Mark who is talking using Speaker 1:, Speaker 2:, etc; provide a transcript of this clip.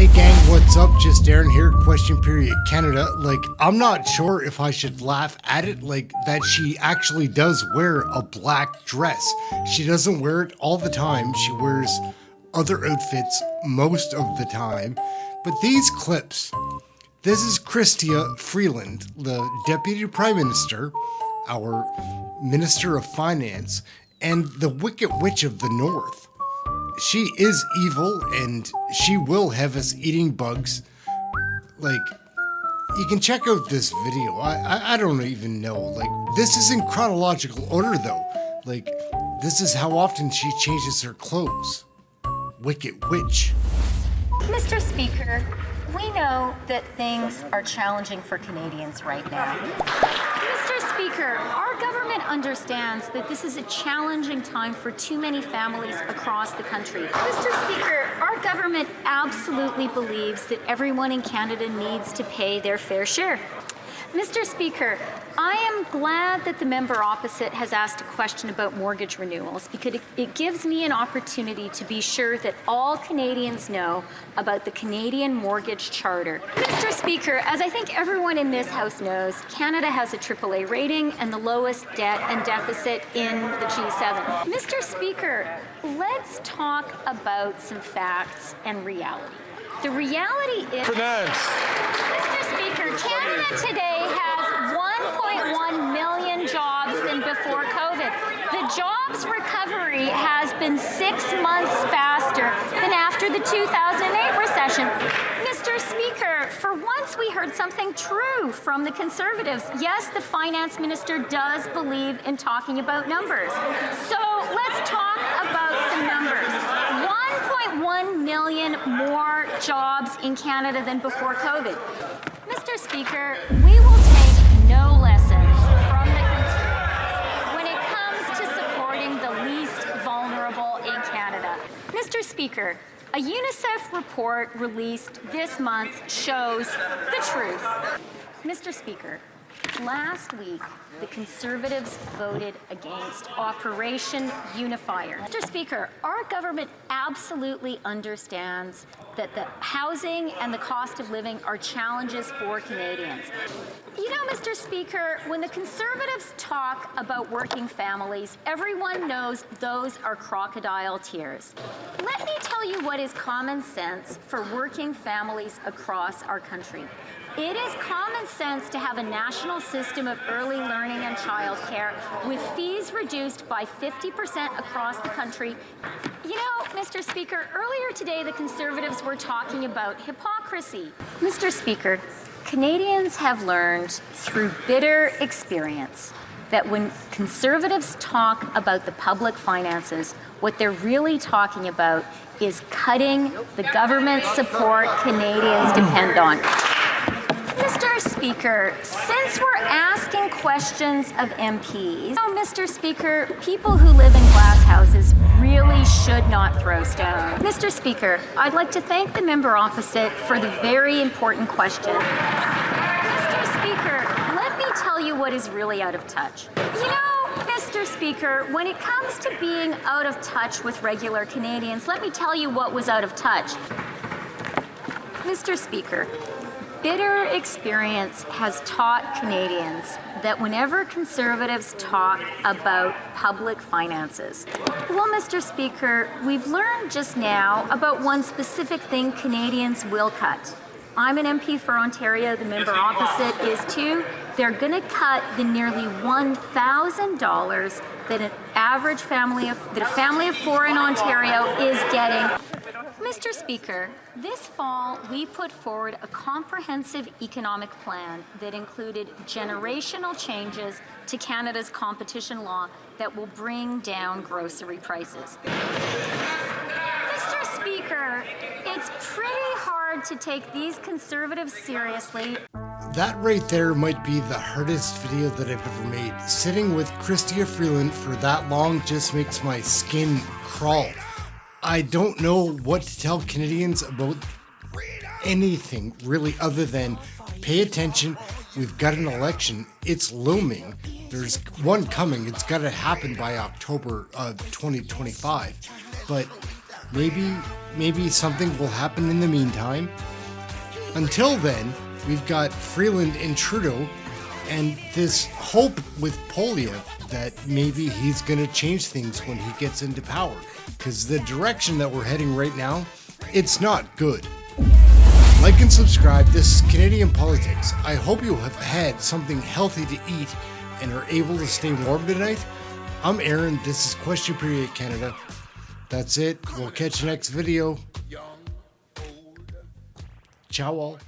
Speaker 1: Hey gang, what's up? Just Ehren here, question period Canada. Like, I'm not sure if I should laugh at it, like that she actually does wear a black dress. She doesn't wear it all the time. She wears other outfits most of the time. But these clips, this is CHRYSTIA Freeland, the Deputy Prime Minister, our Minister of Finance, and the Wicked Witch of the North. She is evil and she will have us eating bugs. Like, you can check out this video. I don't even know. Like, this is in chronological order though. Like, this is how often she changes her clothes. Wicked Witch.
Speaker 2: Mr. Speaker, we know that things are challenging for Canadians right now. Mr. Speaker, our government understands that this is a challenging time for too many families across the country. Mr. Speaker, our government absolutely believes that everyone in Canada needs to pay their fair share. Mr. Speaker, I am glad that the member opposite has asked a question about mortgage renewals because it gives me an opportunity to be sure that all Canadians know about the Canadian Mortgage Charter. Mr. Speaker, as I think everyone in this House knows, Canada has a AAA rating and the lowest debt and deficit in the G7. Mr. Speaker, let's talk about some facts and reality. The reality is, Mr. Speaker, Canada today has 1.1 million jobs than before COVID. The jobs recovery has been 6 months faster than after the 2008 recession. Mr. Speaker, for once we heard something true from the Conservatives. Yes, the Finance Minister does believe in talking about numbers. So let's talk about some numbers. 1.1 million more jobs in Canada than before COVID. Mr. Speaker, we will take no lessons from the Conservatives when it comes to supporting the least vulnerable in Canada. Mr. Speaker, a UNICEF report released this month shows the truth. Mr. Speaker, last week, the Conservatives voted against Operation Unifier. Mr. Speaker, our government absolutely understands that the housing and the cost of living are challenges for Canadians. You know, Mr. Speaker, when the Conservatives talk about working families, everyone knows those are crocodile tears. Let me tell you what is common sense for working families across our country. It is common sense to have a national system of early learning and childcare with fees reduced by 50% across the country. You know, Mr. Speaker, earlier today the Conservatives were talking about hypocrisy. Mr. Speaker, Canadians have learned through bitter experience that when Conservatives talk about the public finances, what they're really talking about is cutting the government support Canadians depend on. Mr. Speaker, since we're asking questions of MPs, Mr. Speaker, people who live in glass houses really should not throw stones. Mr. Speaker, I'd like to thank the member opposite for the very important question. Mr. Speaker, let me tell you what is really out of touch. You know, Mr. Speaker, when it comes to being out of touch with regular Canadians, let me tell you what was out of touch. Mr. Speaker, bitter experience has taught Canadians that whenever Conservatives talk about public finances, well, Mr. Speaker, we've learned just now about one specific thing Canadians will cut. I'm an MP for Ontario, the member opposite is too. They're going to cut the nearly $1,000 that a family of four in Ontario is getting. Mr. Speaker, this fall we put forward a comprehensive economic plan that included generational changes to Canada's competition law that will bring down grocery prices. Mr. Speaker, it's pretty hard to take these Conservatives seriously.
Speaker 1: That right there might be the hardest video that I've ever made. Sitting with CHRYSTIA Freeland for that long just makes my skin crawl. I don't know what to tell Canadians about anything really other than pay attention. We've got an election. It's looming. There's one coming. It's got to happen by October of 2025. But maybe maybe something will happen in the meantime. Until then, we've got Freeland and Trudeau, and this hope with Poilievre that maybe he's going to change things when he gets into power. Because the direction that we're heading right now, it's not good. Like and subscribe. This is Canadian Politics. I hope you have had something healthy to eat and are able to stay warm tonight. I'm Ehren. This is Question Period Canada. That's it. We'll catch you next video. Ciao all.